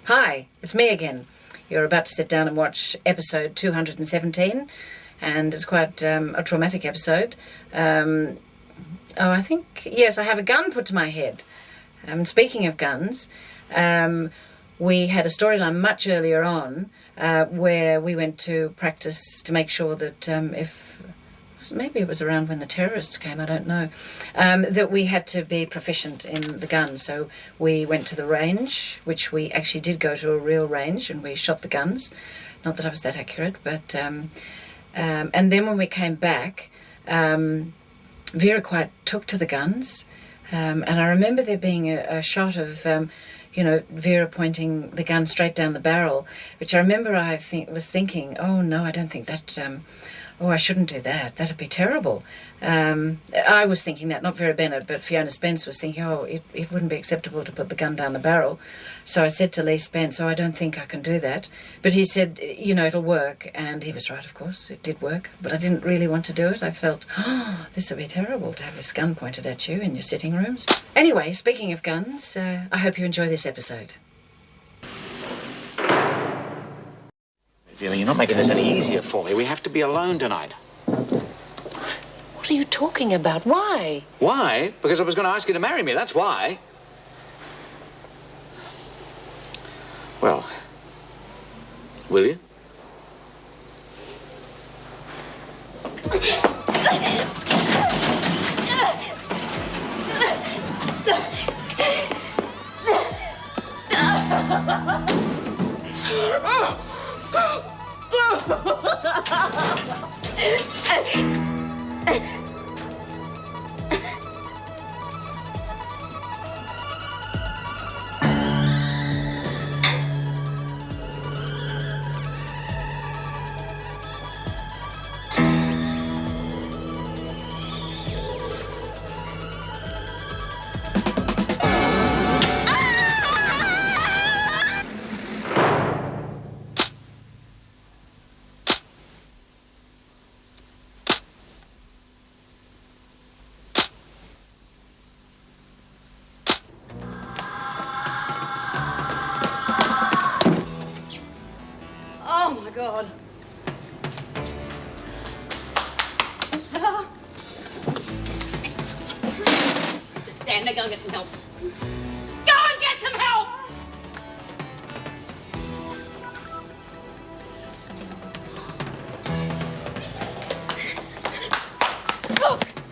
Hi, it's me again. You're about to sit down and watch episode 217, and it's quite a traumatic episode. I have a gun put to my head. Speaking of guns, we had a storyline much earlier on where we went to practice to make sure that maybe it was around when the terrorists came, I don't know, that we had to be proficient in the gun. So we went to the range, which we actually did go to a real range, and we shot the guns. Not that I was that accurate, but... and then when we came back, Vera quite took to the guns. And I remember there being a shot of... Vera pointing the gun straight down the barrel, which I remember was thinking, oh, no, I don't think that... I shouldn't do that. That'd be terrible. I was thinking that, not Vera Bennett, but Fiona Spence was thinking, it wouldn't be acceptable to put the gun down the barrel. So I said to Lee Spence, I don't think I can do that. But he said, it'll work. And he was right, of course. It did work. But I didn't really want to do it. I felt, this would be terrible to have this gun pointed at you in your sitting rooms. Anyway, speaking of guns, I hope you enjoy this episode. Vera, you're not making this any easier for me. We have to be alone tonight. What are you talking about? Why? Why? Because I was going to ask you to marry me, that's why. Well, will you? Oh, my God. Just stand there. Go and get some help. Go and get some help!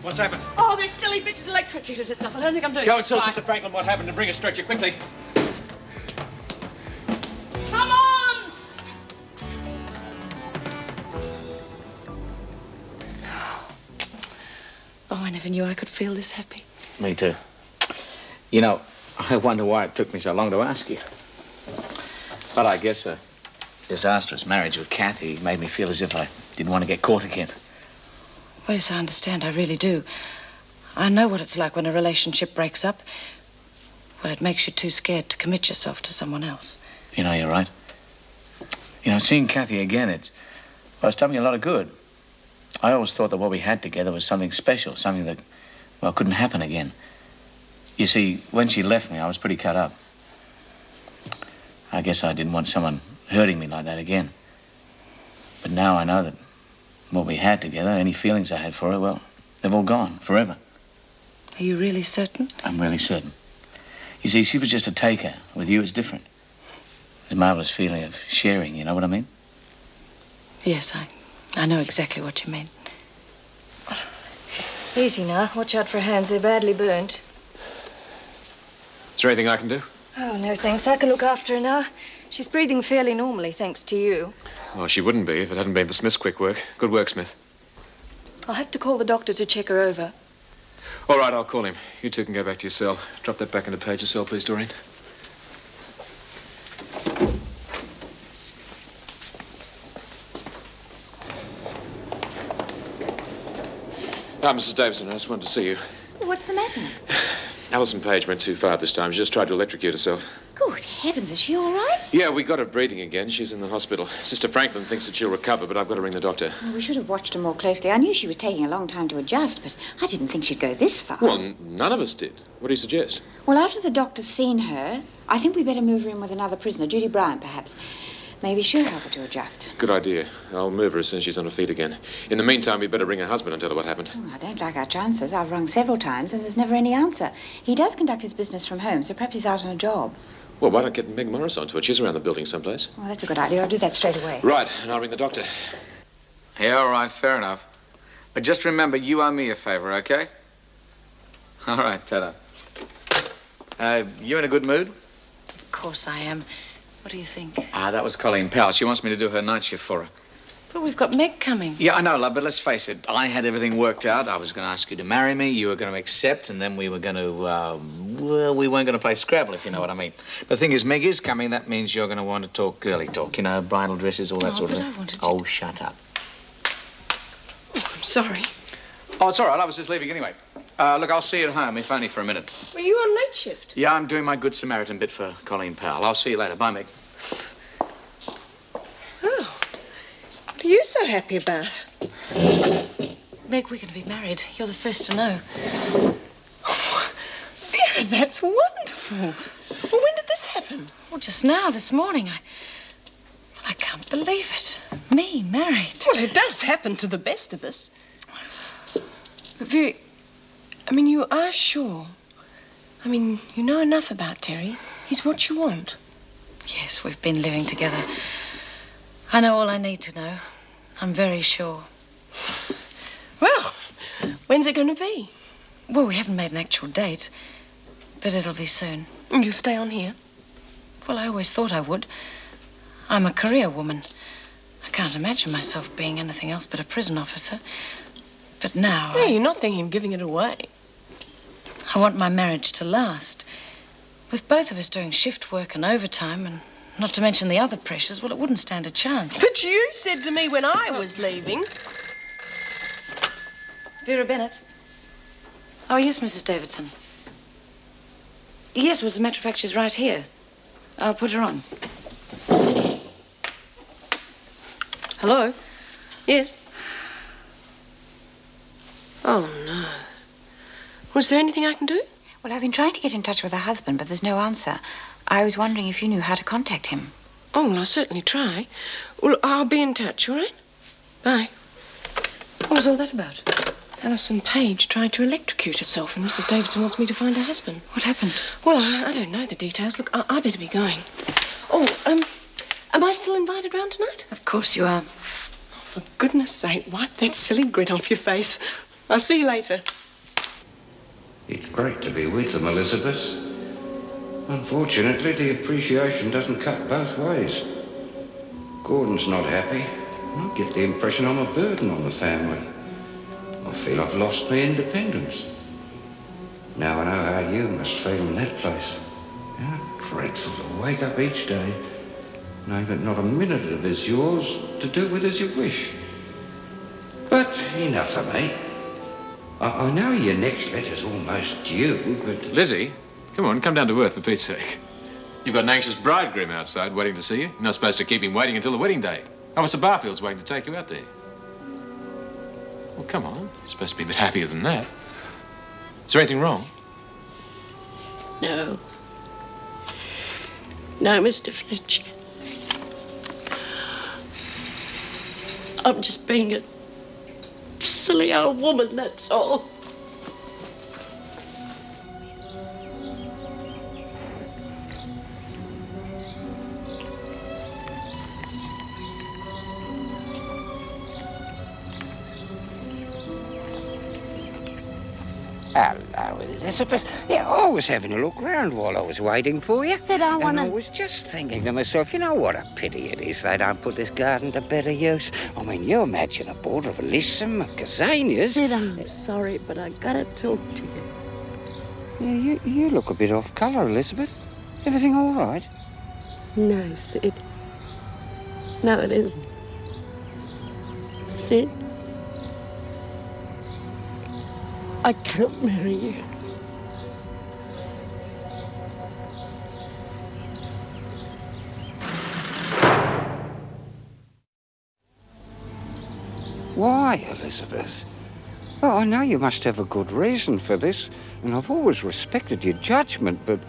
What's happened? Oh, this silly bitch is electrocuted herself. I don't think I'm doing Go this and tell right. Sister Franklin what happened and bring a stretcher quickly. Come on! Oh, I never knew I could feel this happy. Me too. I wonder why it took me so long to ask you. But I guess a disastrous marriage with Kathy made me feel as if I didn't want to get caught again. Well, yes, I understand. I really do. I know what it's like when a relationship breaks up. Well, it makes you too scared to commit yourself to someone else. You're right. Seeing Kathy again, it's done me a lot of good. I always thought that what we had together was something special, something that, couldn't happen again. You see, when she left me, I was pretty cut up. I guess I didn't want someone hurting me like that again. But now I know that what we had together, any feelings I had for her, they've all gone forever. Are you really certain? I'm really certain. You see, she was just a taker. With you, it's different. It's a marvelous feeling of sharing, you know what I mean? Yes, I know exactly what you mean. Easy now. Watch out for her hands. They're badly burnt. Is there anything I can do? Oh, no, thanks. I can look after her now. She's breathing fairly normally, thanks to you. Well, she wouldn't be if it hadn't been for Smith's quick work. Good work, Smith. I'll have to call the doctor to check her over. All right, I'll call him. You two can go back to your cell. Drop that back into Page's cell, please, Doreen. Mrs. Davison, I just wanted to see you. What's the matter? Alison Page went too far this time. She just tried to electrocute herself. Good heavens, is she all right? Yeah, we got her breathing again. She's in the hospital. Sister Franklin thinks that she'll recover, but I've got to ring the doctor. Well, we should have watched her more closely. I knew she was taking a long time to adjust, but I didn't think she'd go this far. Well, none of us did. What do you suggest? Well, after the doctor's seen her, I think we better move her in with another prisoner, Judy Bryant, perhaps. Maybe she'll help her to adjust. Good idea. I'll move her as soon as she's on her feet again. In the meantime, we'd better ring her husband and tell her what happened. Oh, I don't like our chances. I've rung several times and there's never any answer. He does conduct his business from home, so perhaps he's out on a job. Well, why don't get Meg Morris onto it? She's around the building someplace. Well, that's a good idea. I'll do that straight away. Right, and I'll ring the doctor. Yeah, all right, fair enough. But just remember, you owe me a favour, okay? All right, ta-da. You in a good mood? Of course I am. What do you think? That was Colleen Powell. She wants me to do her night shift for her. But we've got Meg coming. Yeah, I know, love, but let's face it. I had everything worked out. I was going to ask you to marry me. You were going to accept, and then we were going to, well, we weren't going to play Scrabble, if you know what I mean. But the thing is, Meg is coming. That means you're going to want to talk girly talk, you know, bridal dresses, all that sort of but thing. I wanted to... Oh, shut up. Oh, I'm sorry. Oh, it's all right. I was just leaving anyway. Look, I'll see you at home, if only for a minute. Were you on late shift? Yeah, I'm doing my Good Samaritan bit for Colleen Powell. I'll see you later. Bye, Meg. Oh. What are you so happy about? Meg, we're going to be married. You're the first to know. Oh, Vera, that's wonderful. Well, when did this happen? Well, just now, this morning. I can't believe it. Me, married. Well, it does happen to the best of us. But Vera... I mean, you are sure. I mean, you know enough about Terry. He's what you want. Yes, we've been living together. I know all I need to know. I'm very sure. Well, when's it going to be? Well, we haven't made an actual date, but it'll be soon. And you'll stay on here? Well, I always thought I would. I'm a career woman. I can't imagine myself being anything else but a prison officer. But now... Yeah, you're not thinking of giving it away. I want my marriage to last. With both of us doing shift work and overtime, and not to mention the other pressures, well, it wouldn't stand a chance. But you said to me when I was leaving... Vera Bennett? Oh, yes, Mrs. Davidson. Yes, well, as a matter of fact, she's right here. I'll put her on. Hello? Yes? Oh, no. Was there anything I can do? Well, I've been trying to get in touch with her husband, but there's no answer. I was wondering if you knew how to contact him. Oh, well, I'll certainly try. Well, I'll be in touch, all right? Bye. What was all that about? Alison Page tried to electrocute herself, and Mrs. Davidson wants me to find her husband. What happened? Well, I don't know the details. Look, I better be going. Oh, am I still invited round tonight? Of course you are. Oh, for goodness sake, wipe that silly grin off your face. I'll see you later. It's great to be with them, Elizabeth. Unfortunately, the appreciation doesn't cut both ways. Gordon's not happy. I get the impression I'm a burden on the family. I feel I've lost my independence. Now I know how you must feel in that place. How dreadful to wake up each day, knowing that not a minute of it is yours to do with as you wish. But enough of me. I know your next letter's almost due, but... Lizzie, come on, come down to earth for Pete's sake. You've got an anxious bridegroom outside waiting to see you. You're not supposed to keep him waiting until the wedding day. Officer Barfield's waiting to take you out there. Well, come on. You're supposed to be a bit happier than that. Is there anything wrong? No. No, Mr. Fletcher. I'm just being a silly old woman, that's all. Hello, Elizabeth. Yeah, I was having a look round while I was waiting for you. Said I wanna... And I was just thinking to myself, you know what a pity it is they don't put this garden to better use. I mean, you imagine a border of alyssum, gazanias... Sid, I'm sorry, but I gotta talk to you. Yeah, you look a bit off colour, Elizabeth. Everything all right? No, Sid. No, it isn't. Sid, I can't marry you. Why, Elizabeth? Well, I know you must have a good reason for this, and I've always respected your judgment, but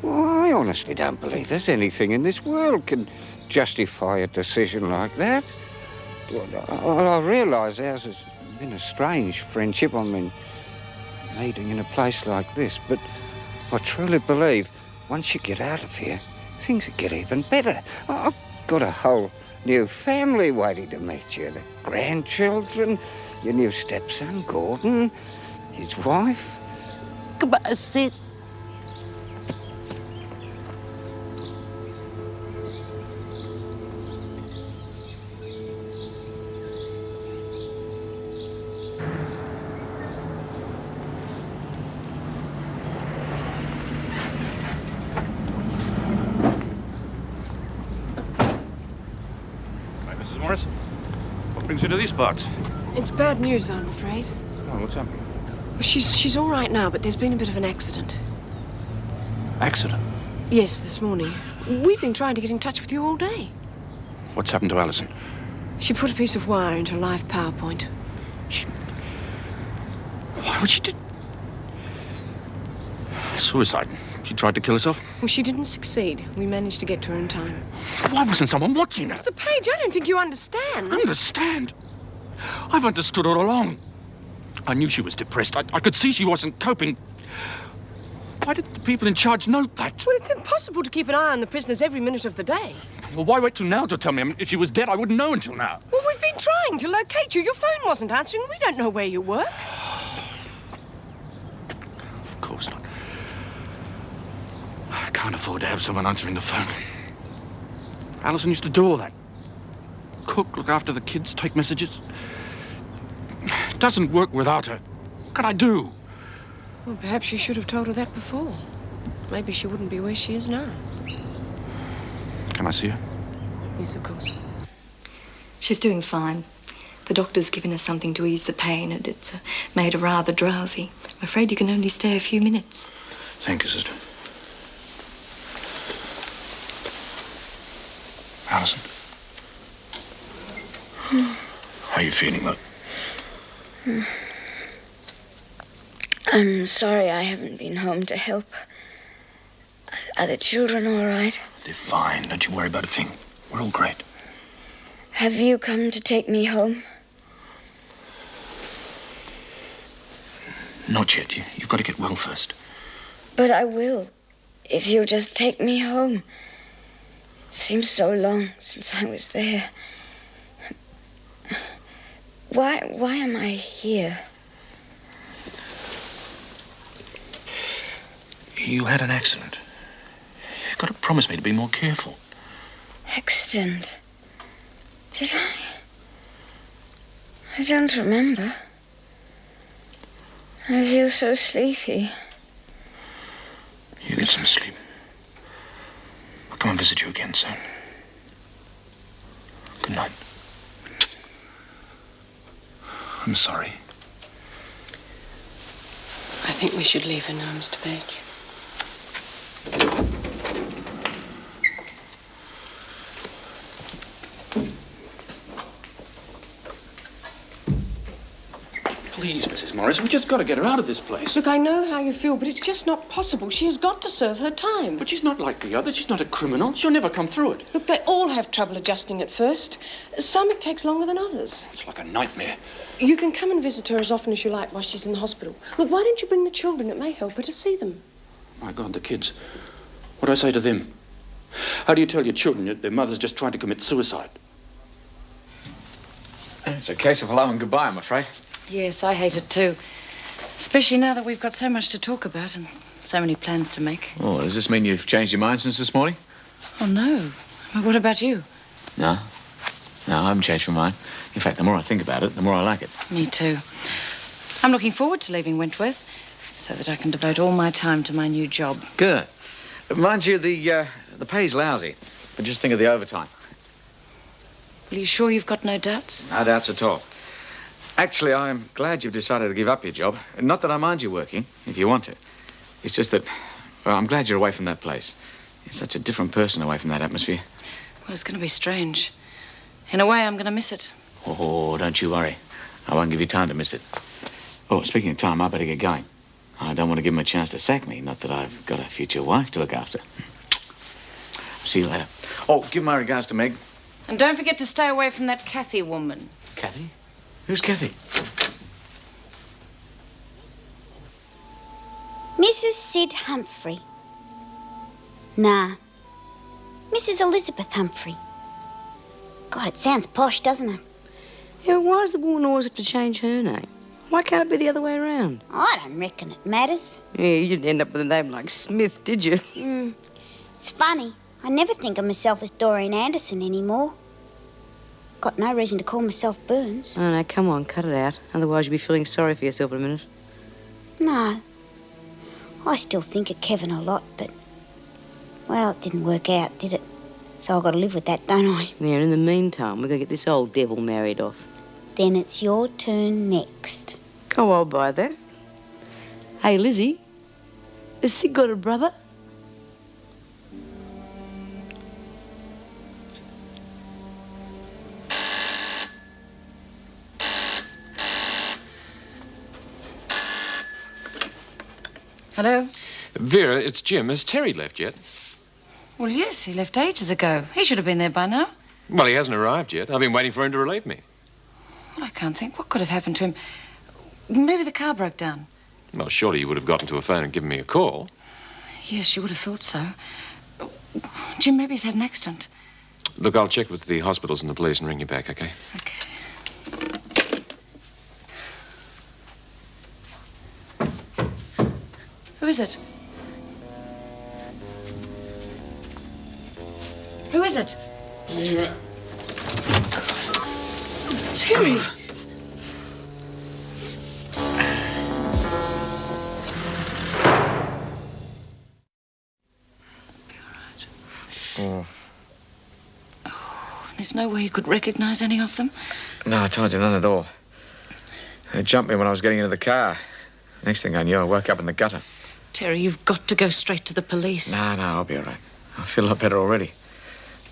well, I honestly don't believe there's anything in this world can justify a decision like that. I realise ours has been a strange friendship. I mean, meeting in a place like this, but I truly believe once you get out of here, things will get even better. I've got a whole new family waiting to meet you. The grandchildren, your new stepson, Gordon, his wife. Goodbye, Sid. Mrs. Morris, what brings you to these parts? It's bad news, I'm afraid. Oh, what's happening? Well, she's all right now, but there's been a bit of an accident. Accident? Yes, this morning. We've been trying to get in touch with you all day. What's happened to Alison? She put a piece of wire into a live power point. Why would she do... Suicide. She tried to kill herself? Well, she didn't succeed. We managed to get to her in time. Why wasn't someone watching her? Mr. Page, I don't think you understand. Understand? I've understood all along. I knew she was depressed. I could see she wasn't coping. Why did the people in charge note that? Well, it's impossible to keep an eye on the prisoners every minute of the day. Well, why wait till now to tell me? I mean, if she was dead, I wouldn't know until now. Well, we've been trying to locate you. Your phone wasn't answering. We don't know where you were. Of course not. I can't afford to have someone answering the phone. Alison used to do all that. Cook, look after the kids, take messages. It doesn't work without her. What can I do? Well, perhaps you should have told her that before. Maybe she wouldn't be where she is now. Can I see her? Yes, of course. She's doing fine. The doctor's given her something to ease the pain, and it's made her rather drowsy. I'm afraid you can only stay a few minutes. Thank you, sister. Alison? How are you feeling, though? I'm sorry I haven't been home to help. Are the children all right? They're fine. Don't you worry about a thing. We're all great. Have you come to take me home? Not yet. You've got to get well first. But I will, if you'll just take me home. It seems so long since I was there. Why am I here? You had an accident. You've got to promise me to be more careful. Accident? Did I? I don't remember. I feel so sleepy. You get some sleep. I'll come and visit you again soon. Good night. I'm sorry. I think we should leave her now, Mr. Page. Please, Mrs. Morris, we just got to get her out of this place. Look, I know how you feel, but it's just not possible. She has got to serve her time. But she's not like the others. She's not a criminal. She'll never come through it. Look, they all have trouble adjusting at first. Some it takes longer than others. It's like a nightmare. You can come and visit her as often as you like while she's in the hospital. Look, why don't you bring the children? It may help her to see them. My God, the kids. What do I say to them? How do you tell your children that their mother's just trying to commit suicide? It's a case of hello and goodbye, I'm afraid. Yes, I hate it too. Especially now that we've got so much to talk about and so many plans to make. Oh, does this mean you've changed your mind since this morning? Oh, no. Well, what about you? No. No, I haven't changed my mind. In fact, the more I think about it, the more I like it. Me too. I'm looking forward to leaving Wentworth so that I can devote all my time to my new job. Good. Mind you, the pay's lousy. But just think of the overtime. Well, are you sure you've got no doubts? No doubts at all. Actually, I'm glad you've decided to give up your job. Not that I mind you working, if you want to. It's just that, well, I'm glad you're away from that place. You're such a different person away from that atmosphere. Well, it's going to be strange. In a way, I'm going to miss it. Oh, don't you worry. I won't give you time to miss it. Oh, speaking of time, I better get going. I don't want to give him a chance to sack me. Not that I've got a future wife to look after. See you later. Oh, give my regards to Meg. And don't forget to stay away from that Kathy woman. Kathy? Who's Kathy? Mrs. Sid Humphrey. Nah. Mrs. Elizabeth Humphrey. God, it sounds posh, doesn't it? Yeah, why does the woman always have to change her name? Why can't it be the other way around? I don't reckon it matters. Yeah, you didn't end up with a name like Smith, did you? It's funny. I never think of myself as Doreen Anderson anymore. Got no reason to call myself Burns. Oh, no, come on, cut it out. Otherwise you'll be feeling sorry for yourself in a minute. No. I still think of Kevin a lot, but... Well, it didn't work out, did it? So I've got to live with that, don't I? Yeah, in the meantime, we're going to get this old devil married off. Then it's your turn next. Oh, I'll buy that. Hey, Lizzie, has Sid got a brother? Hello? Vera, it's Jim. Has Terry left yet? Well, yes, he left ages ago. He should have been there by now. Well, he hasn't arrived yet. I've been waiting for him to relieve me. Well, I can't think. What could have happened to him? Maybe the car broke down. Well, surely you would have gotten to a phone and given me a call. Yes, you would have thought so. Jim, maybe he's had an accident. Look, I'll check with the hospitals and the police and ring you back, okay? Okay. Who is it? Who is it? Vera. Terry. Oh. There's no way you could recognize any of them? No, I told you, none at all. They jumped me when I was getting into the car. Next thing I knew, I woke up in the gutter. Terry, you've got to go straight to the police. No, I'll be all right. I feel a lot better already.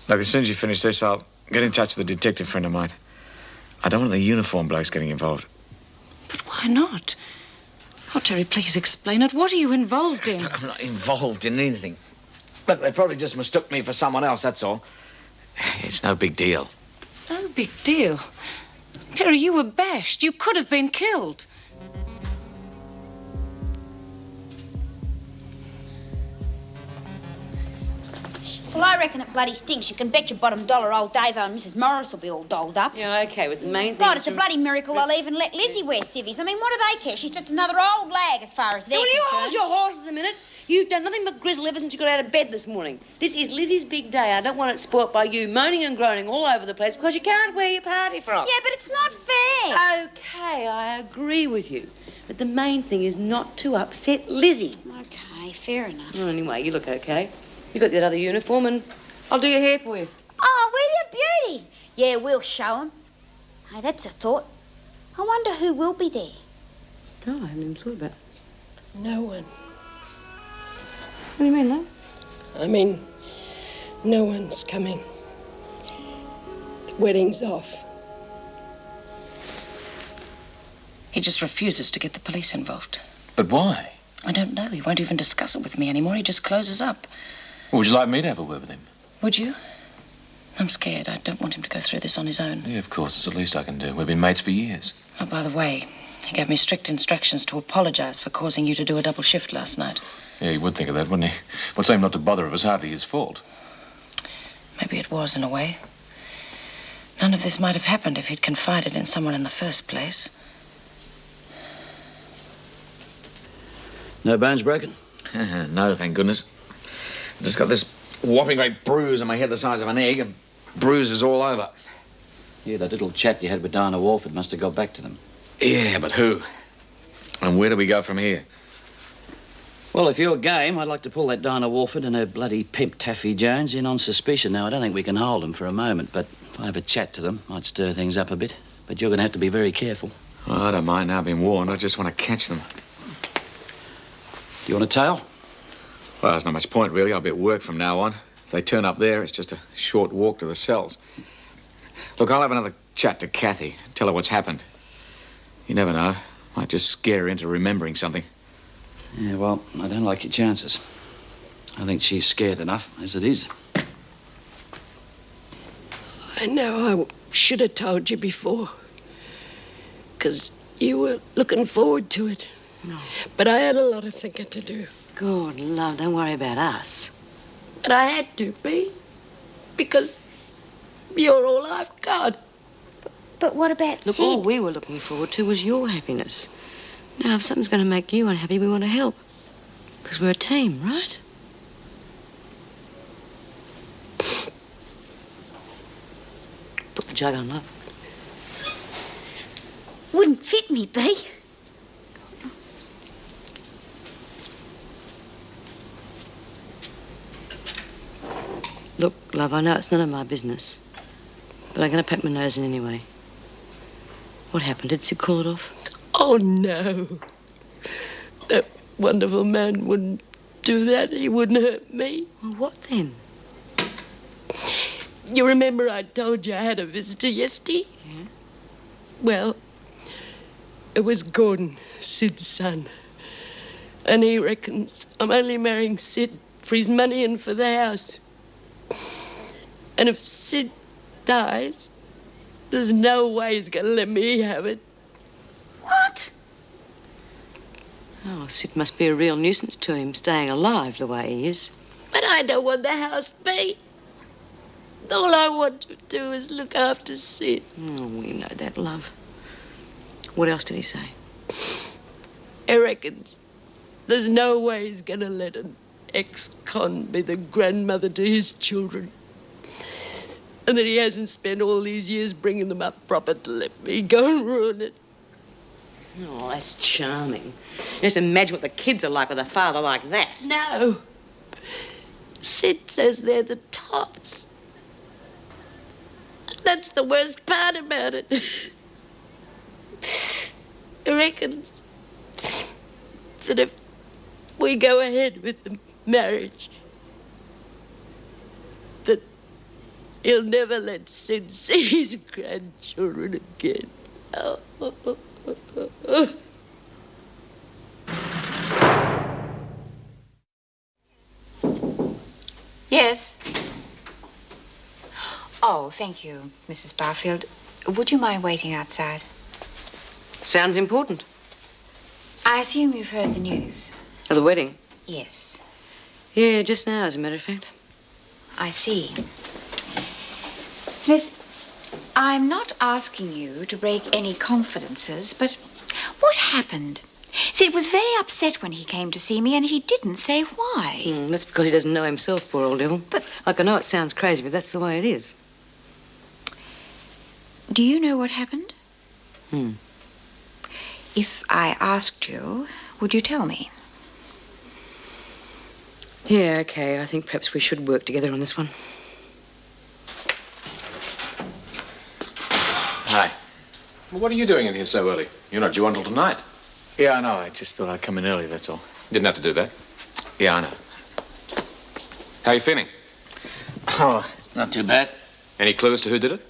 Look, as soon as you finish this, I'll get in touch with a detective friend of mine. I don't want the uniform blokes getting involved. But why not? Oh, Terry, please explain it. What are you involved in? I'm not involved in anything. Look, they probably just mistook me for someone else, that's all. It's no big deal. No big deal. Terry, you were bashed. You could have been killed. Well, I reckon it bloody stinks. You can bet your bottom dollar old Davo and Mrs. Morris will be all dolled up. Yeah, okay, but the main thing God, it's a bloody miracle they'll even let Lizzie wear civvies. I mean, what do they care? She's just another old lag as far as they're Will you concerned. hold your horses a minute? You've done nothing but grizzle ever since you got out of bed this morning. This is Lizzie's big day. I don't want it spoilt by you moaning and groaning all over the place because you can't wear your party frock. Yeah, but it's not fair. Okay, I agree with you. But the main thing is not to upset Lizzie. Okay, fair enough. Well, anyway, you look okay. You got that other uniform and I'll do your hair for you. Oh, will you, beauty? Yeah, we'll show 'em. Hey, that's a thought. I wonder who will be there. No, I haven't even thought about it. No one. What do you mean, love? I mean, no one's coming. The wedding's off. He just refuses to get the police involved. But why? I don't know. He won't even discuss it with me anymore. He just closes up. Well, would you like me to have a word with him? Would you? I'm scared. I don't want him to go through this on his own. Yeah, of course. It's the least I can do. We've been mates for years. Oh, by the way, he gave me strict instructions to apologize for causing you to do a double shift last night. Yeah, he would think of that, wouldn't he? Well, tell him not to bother. It was hardly his fault. Maybe it was, in a way. None of this might have happened if he'd confided in someone in the first place. No bones broken? No, thank goodness. I just got this whopping great bruise on my head the size of an egg and bruises all over. Yeah, that little chat you had with Diana Walford must have got back to them. Yeah, but who? And where do we go from here? Well, if you're game, I'd like to pull that Diana Walford and her bloody pimp Taffy Jones in on suspicion. Now, I don't think we can hold them for a moment, but if I have a chat to them, might stir things up a bit. But you're going to have to be very careful. Oh, I don't mind now being warned. I just want to catch them. Do you want a tail? Well, there's not much point, really. I'll be at work from now on. If they turn up there, it's just a short walk to the cells. Look, I'll have another chat to Kathy. Tell her what's happened. You never know. Might just scare her into remembering something. Yeah, well, I don't like your chances. I think she's scared enough as it is. I know I should have told you before. Because you were looking forward to it. No. But I had a lot of thinking to do. Good love, don't worry about us. But I had to be. Because you're all I've got. But what about Look, Sid? all we were looking forward to was your happiness. Now, if something's going to make you unhappy, we want to help. Because we're a team, right? Put the jug on, love. Wouldn't fit me, Bea. Look, love, I know it's none of my business. But I'm going to pack my nose in anyway. What happened? Did Sid call it off? Oh, no. That wonderful man wouldn't do that. He wouldn't hurt me. Well, what then? You remember I told you I had a visitor yesterday? Yeah. Well, it was Gordon, Sid's son. And he reckons I'm only marrying Sid for his money and for the house. And if Sid dies, there's no way he's going to let me have it. What? Oh, Sid must be a real nuisance to him, staying alive the way he is. But I don't want the house, Bea. All I want to do is look after Sid. Oh, we know that, love. What else did he say? He reckons there's no way he's going to let an ex-con be the grandmother to his children. And that he hasn't spent all these years bringing them up proper to let me go and ruin it. Oh, that's charming. Just imagine what the kids are like with a father like that. No. Sid says they're the tops. That's the worst part about it. He reckons that if we go ahead with the marriage, that he'll never let Sid see his grandchildren again. Oh. Yes. Oh, thank you, Mrs. Barfield. Would you mind waiting outside? Sounds important. I assume you've heard the news. Of the wedding? Yes. Yeah, just now, as a matter of fact. I see. Smith, I'm not asking you to break any confidences, but what happened? Sid was very upset when he came to see me, and he didn't say why. That's because he doesn't know himself, poor old devil. But I know it sounds crazy, but that's the way it is. Do you know what happened? Hmm. If I asked you, would you tell me? Yeah, okay. I think perhaps we should work together on this one. Hi. Well, what are you doing in here so early? You're not due until tonight. Yeah, I know. I just thought I'd come in early, that's all. Didn't have to do that. Yeah, I know. How are you feeling? Oh, not too bad. Any clue as to who did it?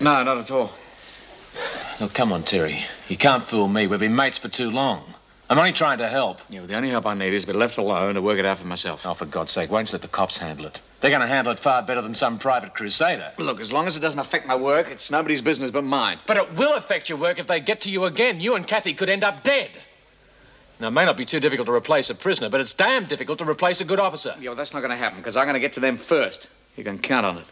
No, not at all. Look, come on, Terry. You can't fool me. We've been mates for too long. I'm only trying to help. Yeah, well, the only help I need is to be left alone to work it out for myself. Oh, for God's sake, why don't you let the cops handle it? They're going to handle it far better than some private crusader. Look, as long as it doesn't affect my work, it's nobody's business but mine. But it will affect your work if they get to you again. You and Kathy could end up dead. Now, it may not be too difficult to replace a prisoner, but it's damn difficult to replace a good officer. Yeah, well, that's not going to happen, because I'm going to get to them first. You can count on it.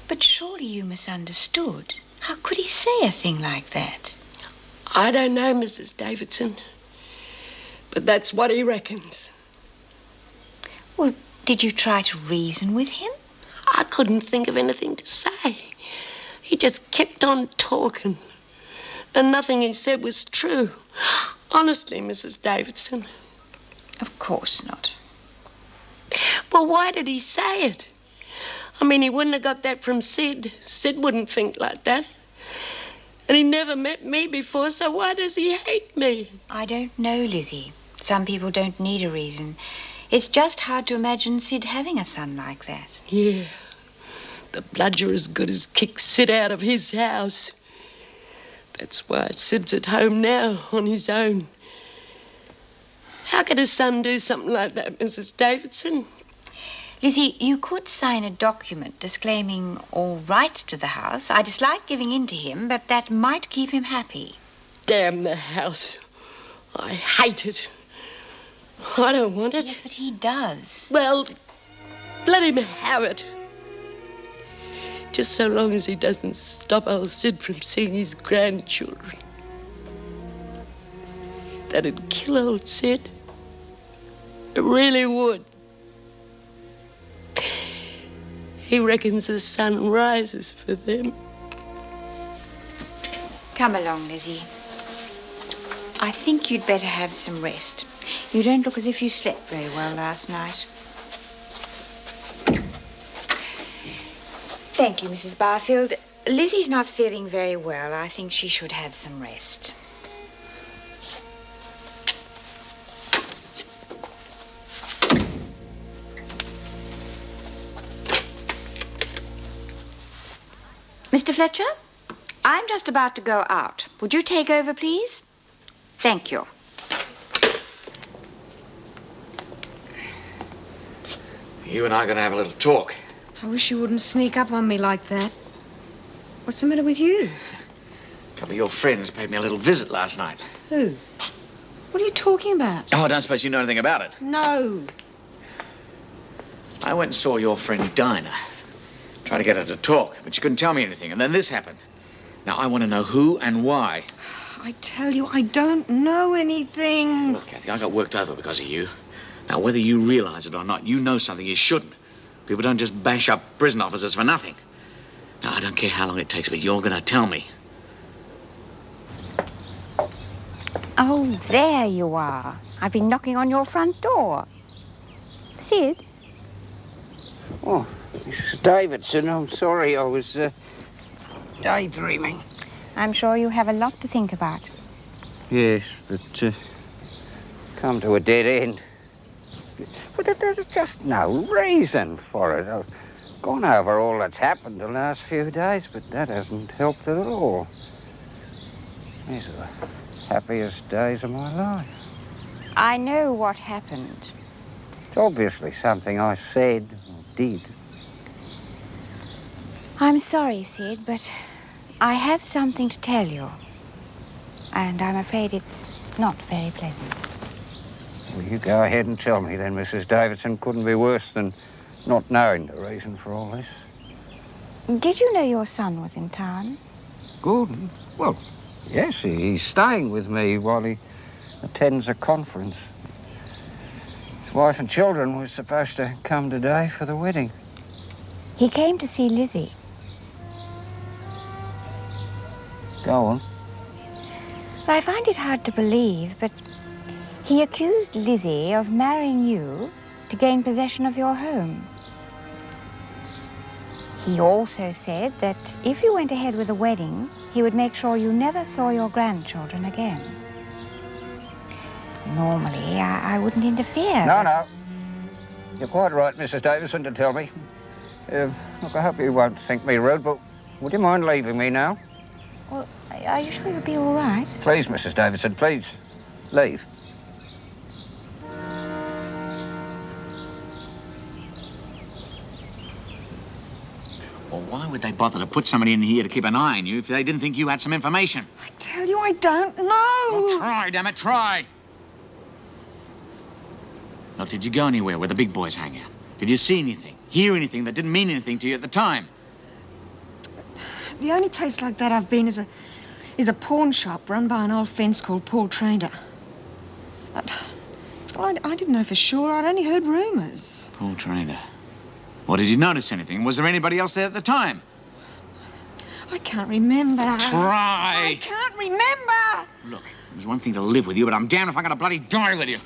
But surely you misunderstood. How could he say a thing like that? I don't know, Mrs. Davidson. But that's what he reckons. Well, did you try to reason with him? I couldn't think of anything to say. He just kept on talking. And nothing he said was true. Honestly, Mrs. Davidson. Of course not. Well, why did he say it? I mean, he wouldn't have got that from Sid. Sid wouldn't think like that. And he never met me before, so why does he hate me? I don't know, Lizzie. Some people don't need a reason. It's just hard to imagine Sid having a son like that. Yeah, The bludger as good as kicked Sid out of his house. That's why Sid's at home now, on his own. How could a son do something like that, Mrs. Davidson? Lizzie, you could sign a document disclaiming all rights to the house. I dislike giving in to him, but that might keep him happy. Damn the house. I hate it. I don't want it. Yes, but he does. Well, let him have it. Just so long as he doesn't stop old Sid from seeing his grandchildren. That'd kill old Sid. It really would. He reckons the sun rises for them. Come along, Lizzie. I think you'd better have some rest. You don't look as if you slept very well last night. Thank you, Mrs. Barfield. Lizzie's not feeling very well. I think she should have some rest. Mr. Fletcher, I'm just about to go out. Would you take over, please? Thank you. You and I are going to have a little talk. I wish you wouldn't sneak up on me like that. What's the matter with you? A couple of your friends paid me a little visit last night. Who? What are you talking about? Oh, I don't suppose you know anything about it. No. I went and saw your friend Dinah. Tried to get her to talk, but she couldn't tell me anything. And then this happened. Now, I want to know who and why. I tell you, I don't know anything. Look, Kathy, I got worked over because of you. Now, whether you realize it or not, you know something you shouldn't. People don't just bash up prison officers for nothing. Now, I don't care how long it takes, but you're going to tell me. Oh, there you are. I've been knocking on your front door. Sid? Oh, Mrs. Davidson, I'm sorry, I was daydreaming. I'm sure you have a lot to think about. Yes, but come to a dead end. But there's just no reason for it. I've gone over all that's happened the last few days, but that hasn't helped at all. These are the happiest days of my life. I know what happened. It's obviously something I said or did. I'm sorry, Sid, but I have something to tell you. And I'm afraid it's not very pleasant. Well, you go ahead and tell me then, Mrs. Davidson. Couldn't be worse than not knowing the reason for all this. Did you know your son was in town? Gordon? Well, yes, he's staying with me while he attends a conference. His wife and children were supposed to come today for the wedding. He came to see Lizzie. Go on. Well, I find it hard to believe, but he accused Lizzie of marrying you to gain possession of your home. He also said that if you went ahead with the wedding, he would make sure you never saw your grandchildren again. Normally, I wouldn't interfere. No. You're quite right, Mrs. Davidson, to tell me. Look, I hope you won't think me rude, but would you mind leaving me now? Well, are you sure you'll be all right? Please, Mrs. Davidson, please. Leave. Well, why would they bother to put somebody in here to keep an eye on you if they didn't think you had some information? I tell you, I don't know. Well, try, damn it, try. Look, did you go anywhere where the big boys hang out? Did you see anything, hear anything that didn't mean anything to you at the time? The only place like that I've been is a pawn shop run by an old fence called Paul Trainer. I didn't know for sure. I'd only heard rumours. Paul Trainer. Well, did you notice anything? Was there anybody else there at the time? I can't remember. Try. I can't remember. Look, there's one thing to live with you, but I'm damned if I'm gonna bloody die with you.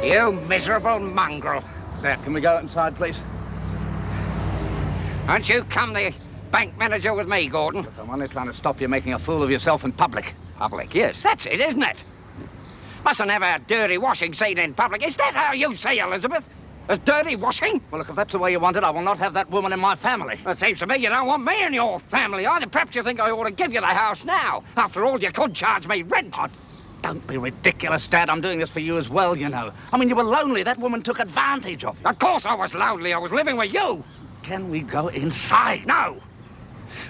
You miserable mongrel. There, can we go inside, please? Won't you come the bank manager with me, Gordon? Look, I'm only trying to stop you making a fool of yourself in public. Public, yes, that's it, isn't it? Mustn't have a dirty washing scene in public. Is that how you see Elizabeth? As dirty washing? Well, look, if that's the way you want it, I will not have that woman in my family. Well, it seems to me you don't want me in your family either. Perhaps you think I ought to give you the house now. After all, you could charge me rent. Oh, don't be ridiculous, Dad. I'm doing this for you as well, you know. I mean, you were lonely. That woman took advantage of you. Of course I was lonely. I was living with you. Can we go inside? No.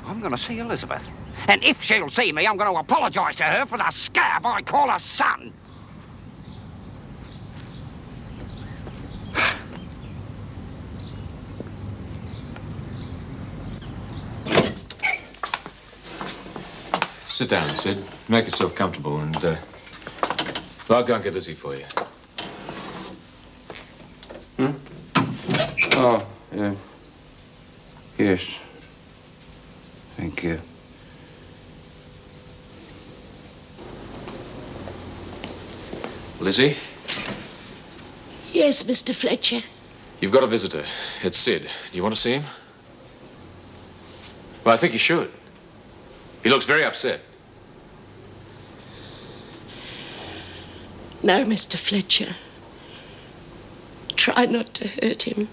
I'm going to see Elizabeth. And if she'll see me, I'm going to apologise to her for the scab I call her son. Sit down, Sid. Make yourself comfortable and, I'll go and get Lizzie for you. Oh, yes. Thank you. Lizzie, Yes, Mr. Fletcher. you've got a visitor. It's Sid. Do you want to see him? Well, I think you should. He looks very upset. No, Mr. Fletcher. Try not to hurt him.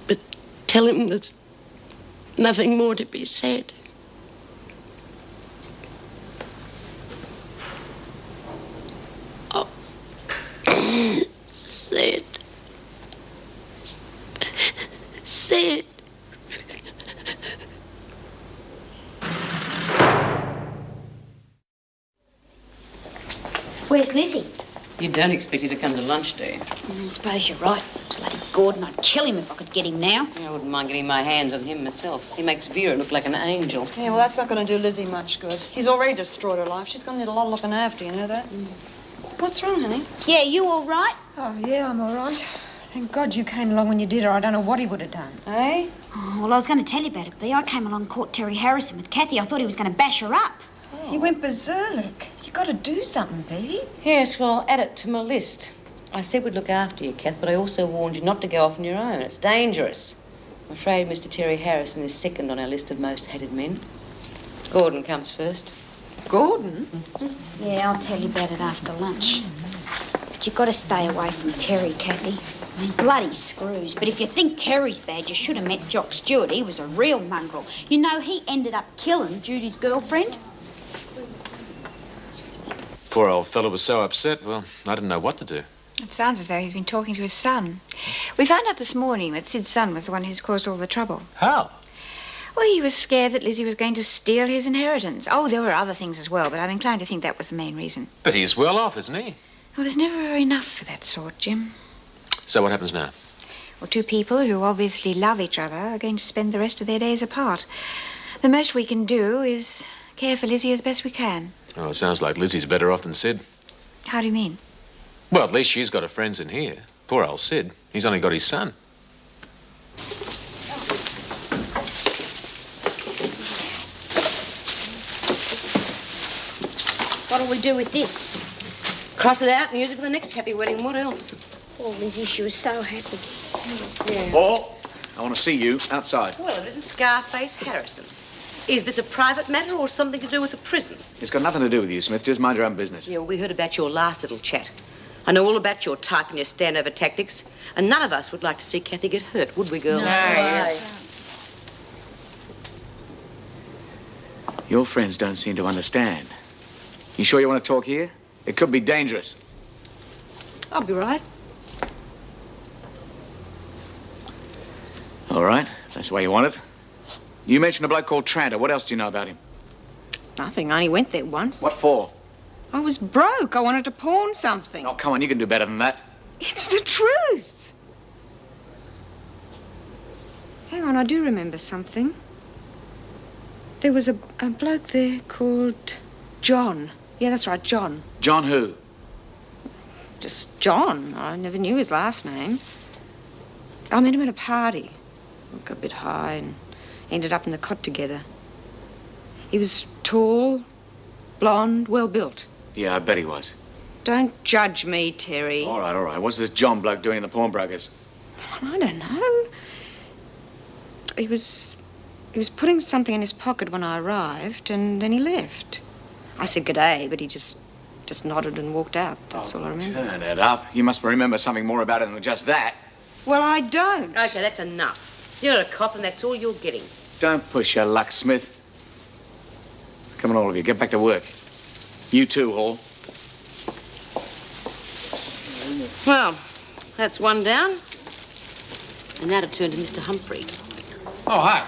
But tell him there's nothing more to be said. Oh. Sid. Sid. Where's Lizzie? You don't expect her to come to lunch, do you? I suppose you're right. Bloody Gordon, I'd kill him if I could get him now. I wouldn't mind getting my hands on him myself. He makes Vera look like an angel. Yeah, well, that's not going to do Lizzie much good. He's already destroyed her life. She's going to need a lot of looking after, you know that? What's wrong, honey? Yeah, you all right? Oh, yeah, I'm all right. Thank God you came along when you did, or I don't know what he would have done. Eh? Oh, well, I was going to tell you about it, Bea. I came along and caught Terry Harrison with Kathy. I thought he was going to bash her up. He went berserk. You got to do something, Bea. Yes, well, I'll add it to my list. I said we'd look after you, Kath, but I also warned you not to go off on your own. It's dangerous. I'm afraid Mr. Terry Harrison is second on our list of most hated men. Gordon comes first. Gordon? Yeah, I'll tell you about it after lunch. But you've got to stay away from Terry, Kathy. I mean, bloody screws. But if you think Terry's bad, you should have met Jock Stewart. He was a real mongrel. You know, he ended up killing Judy's girlfriend. Poor old fellow was so upset, well, I didn't know what to do. It sounds as though he's been talking to his son. We found out this morning that Sid's son was the one who's caused all the trouble. How? Well, he was scared that Lizzie was going to steal his inheritance. Oh, there were other things as well, but I'm inclined to think that was the main reason. But he's well off, isn't he? Well, there's never enough for that sort, Jim. So what happens now? Well, two people who obviously love each other are going to spend the rest of their days apart. The most we can do is care for Lizzie as best we can. Oh, it sounds like Lizzie's better off than Sid. How do you mean? Well, at least she's got her friends in here. Poor old Sid. He's only got his son. What'll we do with this? Cross it out and use it for the next happy wedding. What else? Poor Lizzie, she was so happy. Yeah. Paul, I want to see you outside. Well, it isn't Scarface Harrison. Is this a private matter or something to do with the prison? It's got nothing to do with you, Smith. Just mind your own business. Yeah, well, we heard about your last little chat. I know all about your type and your standover tactics, and none of us would like to see Kathy get hurt, would we, girls? No. Your friends don't seem to understand. You sure you want to talk here? It could be dangerous. I'll be right. All right, that's the way you want it. You mentioned a bloke called Tranter. What else do you know about him? Nothing. I only went there once. What for? I was broke. I wanted to pawn something. Oh, come on, you can do better than that. It's the truth. Hang on, I do remember something. There was a bloke there called John. Yeah, that's right, John. John who? Just John. I never knew his last name. I met him at a party. We got a bit high and ended up in the cot together. He was tall, blonde, well-built. Yeah, I bet he was. Don't judge me, Terry. All right. What's this John bloke doing in the pawnbrokers? I don't know. He was putting something in his pocket when I arrived, and then he left. I said good day, but he just nodded and walked out. That's all I remember. Turn it up. You must remember something more about it than just that. Well, I don't. Okay, that's enough. You're a cop and that's all you're getting. Don't push your luck, Smith. Come on, all of you. Get back to work. You too, Hall. Well, that's one down. And now to turn to Mr. Humphrey. Oh, hi.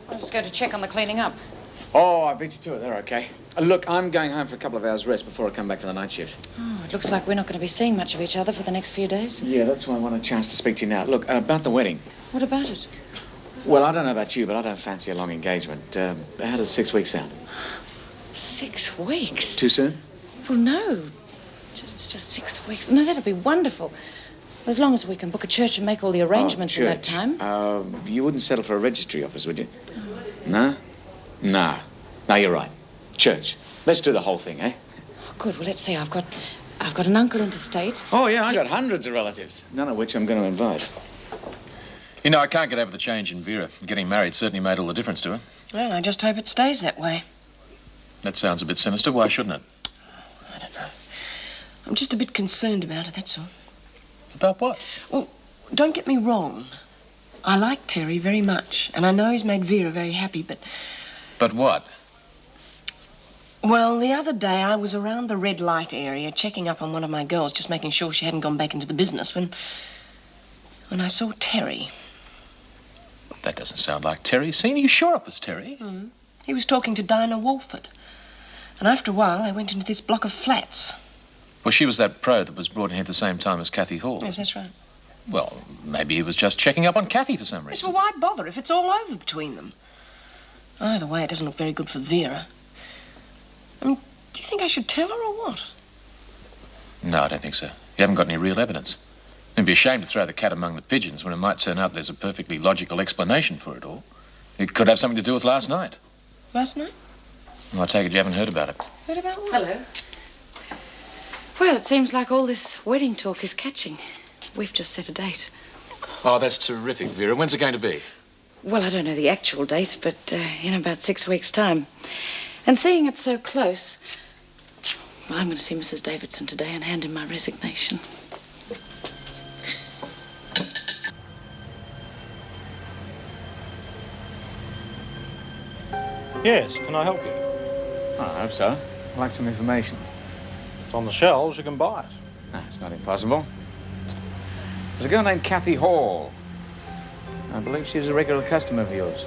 I was just going to check on the cleaning up. Oh, I beat you to it. They're okay. Look, I'm going home for a couple of hours rest before I come back to the night shift. Oh, it looks like we're not going to be seeing much of each other for the next few days. Yeah, that's why I want a chance to speak to you now. Look, about the wedding. What about it? Well, I don't know about you, but I don't fancy a long engagement. How does 6 weeks sound? 6 weeks? Too soon? Well, no. Just 6 weeks. No, that'd be wonderful. As long as we can book a church and make all the arrangements in that time. You wouldn't settle for a registry office, would you? No? No. No, you're right. Church. Let's do the whole thing, eh? Oh, good. Well, let's see. I've got an uncle interstate. Oh, yeah, I got hundreds of relatives, none of which I'm going to invite. You know, I can't get over the change in Vera. Getting married certainly made all the difference to her. Well, I just hope it stays that way. That sounds a bit sinister. Why shouldn't it? I don't know. I'm just a bit concerned about it, that's all. About what? Well, don't get me wrong. I like Terry very much, and I know he's made Vera very happy, but... But what? Well, the other day I was around the red light area checking up on one of my girls, just making sure she hadn't gone back into the business, when I saw Terry. That doesn't sound like Terry. Are you sure it was Terry? He was talking to Dinah Walford. And after a while, they went into this block of flats. Well, she was that pro that was brought in here at the same time as Kathy Hall. Yes, that's right. Well, maybe he was just checking up on Kathy for some Yes, reason. well, why bother if it's all over between them? Either way, it doesn't look very good for Vera. I mean, do you think I should tell her or what? No, I don't think so. You haven't got any real evidence. It'd be a shame to throw the cat among the pigeons when it might turn out there's a perfectly logical explanation for it all. It could have something to do with last night. Last night? Well, I take it you haven't heard about it. Heard about what? Hello. Well, it seems like all this wedding talk is catching. We've just set a date. Oh, that's terrific, Vera. When's it going to be? Well, I don't know the actual date, but in about 6 weeks' time. And seeing it so close, well, I'm going to see Mrs. Davidson today and hand in my resignation. Yes, can I help you? I hope so. I'd like some information. It's on the shelves, you can buy it. No, it's not impossible. There's a girl named Kathy Hall. I believe she was a regular customer of yours.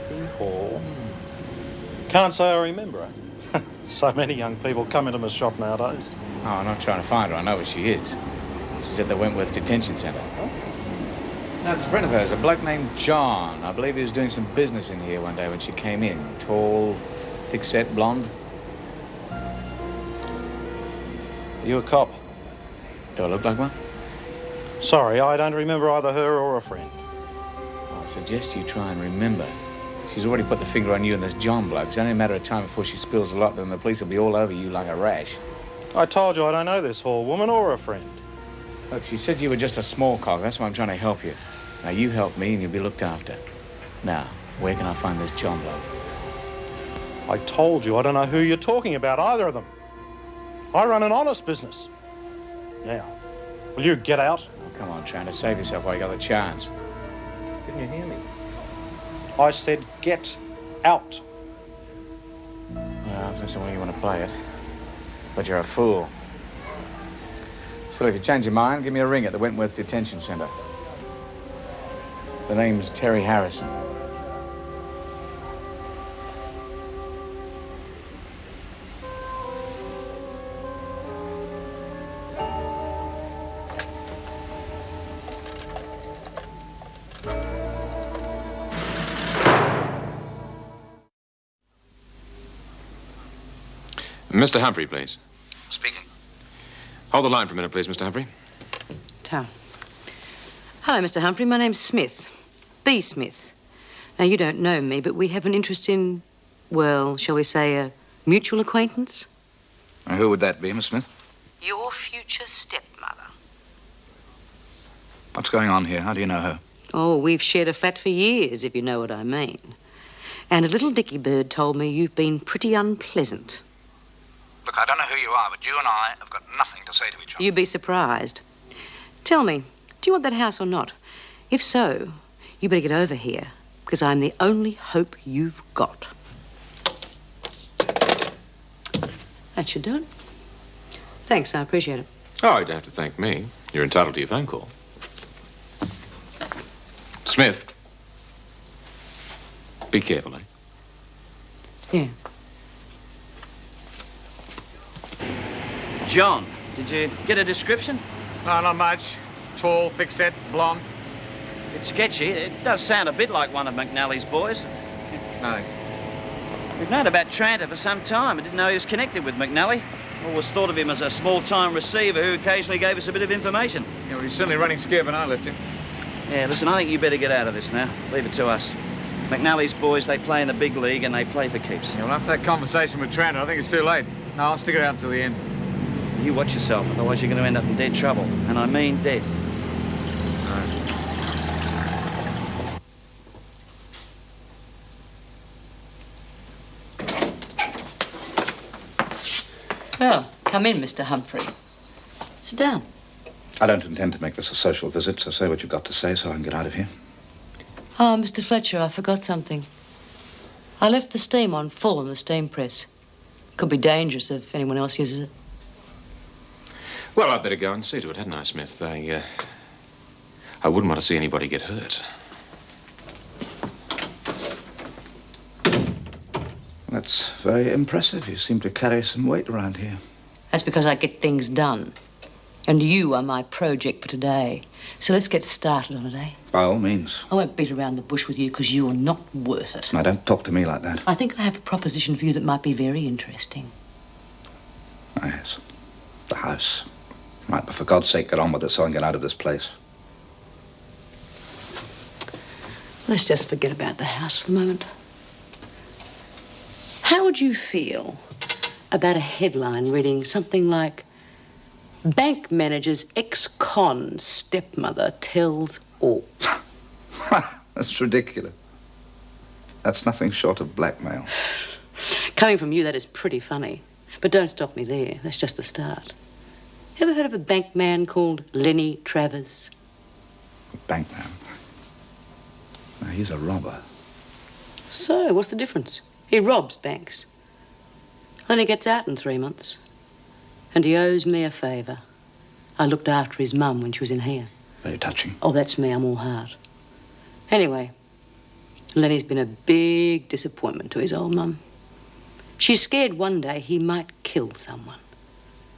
Kathy Hall? Can't say I remember her. So many young people come into my shop nowadays. Oh, I'm not trying to find her. I know where she is. She's at the Wentworth Detention Centre. No, it's a friend of hers, a bloke named John. I believe he was doing some business in here one day when she came in. Tall, thick-set, blonde. Are you a cop? Do I look like one? Sorry, I don't remember either her or a friend. I suggest you try and remember. She's already put the finger on you and this John bloke. It's only a matter of time before she spills a lot, then the police will be all over you like a rash. I told you I don't know this Hall woman or a friend. Look, she said you were just a small cog. That's why I'm trying to help you. Now, you help me and you'll be looked after. Now, where can I find this John bloke? I told you I don't know who you're talking about, either of them. I run an honest business. Now, will you get out? Oh, come on, trying to save yourself while you got the chance. Didn't you hear me? I said get out. Well, that's the way you want to play it. But you're a fool. So if you change your mind, give me a ring at the Wentworth Detention Centre. The name's Terry Harrison. Mr. Humphrey, please. Speaking. Hold the line for a minute, please, Mr. Humphrey. Town. Hello, Mr. Humphrey. My name's Smith. B. Smith. Now, you don't know me, but we have an interest in, well, shall we say, a mutual acquaintance? Who would that be, Miss Smith? Your future stepmother. What's going on here? How do you know her? Oh, we've shared a flat for years, if you know what I mean. And a little dicky bird told me you've been pretty unpleasant. Look, I don't know who you are, but you and I have got nothing to say to each other. You'd be surprised. Tell me, do you want that house or not? If so, you better get over here, because I'm the only hope you've got. That should do it. Thanks, I appreciate it. Oh, you don't have to thank me. You're entitled to your phone call. Smith. Be careful, eh? Yeah. John, did you get a description? No, not much. Tall, thick-set, blonde. It's sketchy. It does sound a bit like one of McNally's boys. No. We've known about Tranter for some time. I didn't know he was connected with McNally. Always thought of him as a small-time receiver who occasionally gave us a bit of information. Yeah, well, he's certainly running scared when I left him. Yeah, listen, I think you better get out of this now. Leave it to us. McNally's boys, they play in the big league and they play for keeps. Yeah, well, after that conversation with Tranter, I think it's too late. No, I'll stick it out until the end. You watch yourself, otherwise you're going to end up in dead trouble. And I mean dead. Well, come in, Mr. Humphrey. Sit down. I don't intend to make this a social visit, so say what you've got to say so I can get out of here. Oh, Mr. Fletcher, I forgot something. I left the steam on full in the steam press. Could be dangerous if anyone else uses it. Well, I'd better go and see to it, hadn't I, Smith? I wouldn't want to see anybody get hurt. That's very impressive. You seem to carry some weight around here. That's because I get things done. And you are my project for today. So let's get started on it, eh? By all means. I won't beat around the bush with you because you're not worth it. Now, don't talk to me like that. I think I have a proposition for you that might be very interesting. Oh, yes. The house. Right, but for God's sake, get on with it so I can get out of this place. Let's just forget about the house for the moment. How would you feel about a headline reading something like, Bank manager's ex-con stepmother tells all? That's ridiculous. That's nothing short of blackmail. Coming from you, that is pretty funny. But don't stop me there. That's just the start. Ever heard of a bank man called Lenny Travers? A bank man? No, he's a robber. So, what's the difference? He robs banks. Then he gets out in 3 months. And he owes me a favour. I looked after his mum when she was in here. Very touching. Oh, that's me. I'm all heart. Anyway, Lenny's been a big disappointment to his old mum. She's scared one day he might kill someone.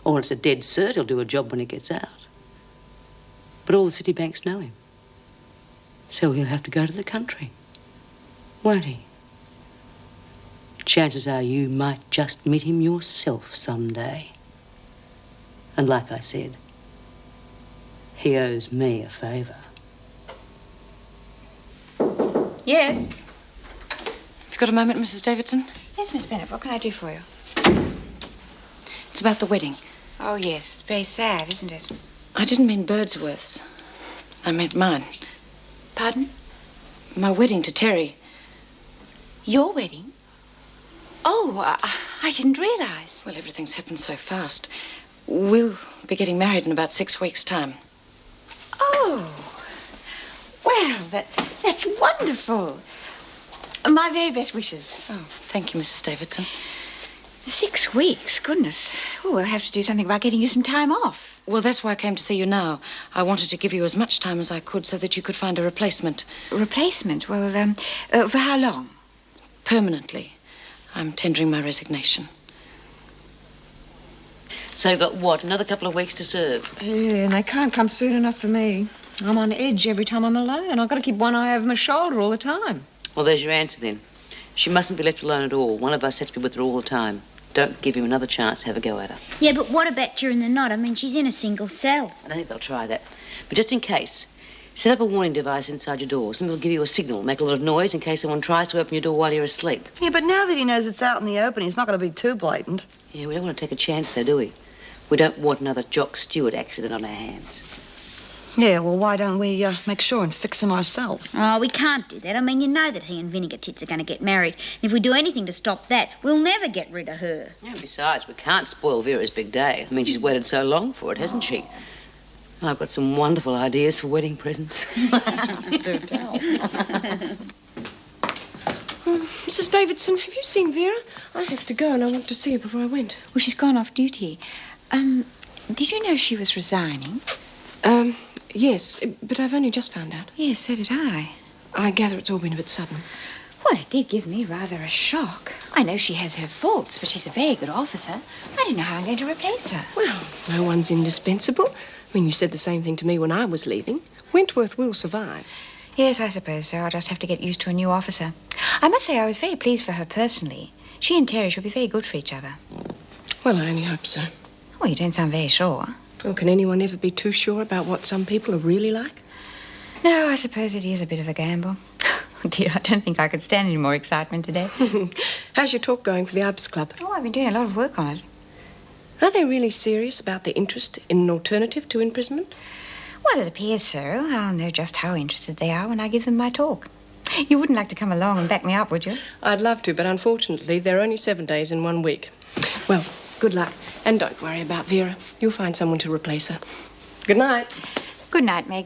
Or it's a dead cert, he'll do a job when he gets out. But all the city banks know him. So he'll have to go to the country. Won't he? Chances are you might just meet him yourself someday. And like I said, he owes me a favour. Yes? Have you got a moment, Mrs. Davidson? Yes, Miss Bennett, what can I do for you? It's about the wedding. Oh, yes. Very sad, isn't it? I didn't mean Birdsworth's. I meant mine. Pardon? My wedding to Terry. Your wedding? Oh, I didn't realise. Well, everything's happened so fast. We'll be getting married in about 6 weeks' time. Oh. Well, that's wonderful. My very best wishes. Oh, thank you, Mrs. Davidson. 6 weeks? Goodness. Oh, we'll have to do something about getting you some time off. Well, that's why I came to see you now. I wanted to give you as much time as I could so that you could find a replacement. Replacement? Well, for how long? Permanently. I'm tendering my resignation. So you've got, what, another couple of weeks to serve? Yeah, and they can't come soon enough for me. I'm on edge every time I'm alone. I've got to keep one eye over my shoulder all the time. Well, there's your answer then. She mustn't be left alone at all. One of us has to be with her all the time. Don't give him another chance to have a go at her. Yeah, but what about during the night? I mean, she's in a single cell. I don't think they'll try that. But just in case, set up a warning device inside your door. Something will give you a signal, make a lot of noise in case someone tries to open your door while you're asleep. Yeah, but now that he knows it's out in the open, he's not going to be too blatant. Yeah, we don't want to take a chance there, do we? We don't want another Jock Stewart accident on our hands. Yeah, well, why don't we make sure and fix him ourselves? Oh, we can't do that. I mean, you know that he and Vinegar Tits are going to get married. And if we do anything to stop that, we'll never get rid of her. Yeah, besides, we can't spoil Vera's big day. I mean, she's waited so long for it, hasn't she? I've got some wonderful ideas for wedding presents. Do tell. Mrs. Davidson, have you seen Vera? I have to go and I want to see her before I went. Well, she's gone off duty. Did you know she was resigning? Yes, but I've only just found out. Yes, so did I. I gather it's all been a bit sudden. Well, it did give me rather a shock. I know she has her faults, but she's a very good officer. I don't know how I'm going to replace her. Well, no one's indispensable. I mean, you said the same thing to me when I was leaving. Wentworth will survive. Yes, I suppose so. I'll just have to get used to a new officer. I must say I was very pleased for her personally. She and Terry should be very good for each other. Well, I only hope so. Well, you don't sound very sure. Well, can anyone ever be too sure about what some people are really like? No, I suppose it is a bit of a gamble. Dear, I don't think I could stand any more excitement today. How's your talk going for the Ibs Club? Oh, I've been doing a lot of work on it. Are they really serious about their interest in an alternative to imprisonment? Well, it appears so. I'll know just how interested they are when I give them my talk. You wouldn't like to come along and back me up, would you? I'd love to, but unfortunately, there are only 7 days in 1 week. Well, good luck. And don't worry about Vera. You'll find someone to replace her. Good night. Good night, Meg.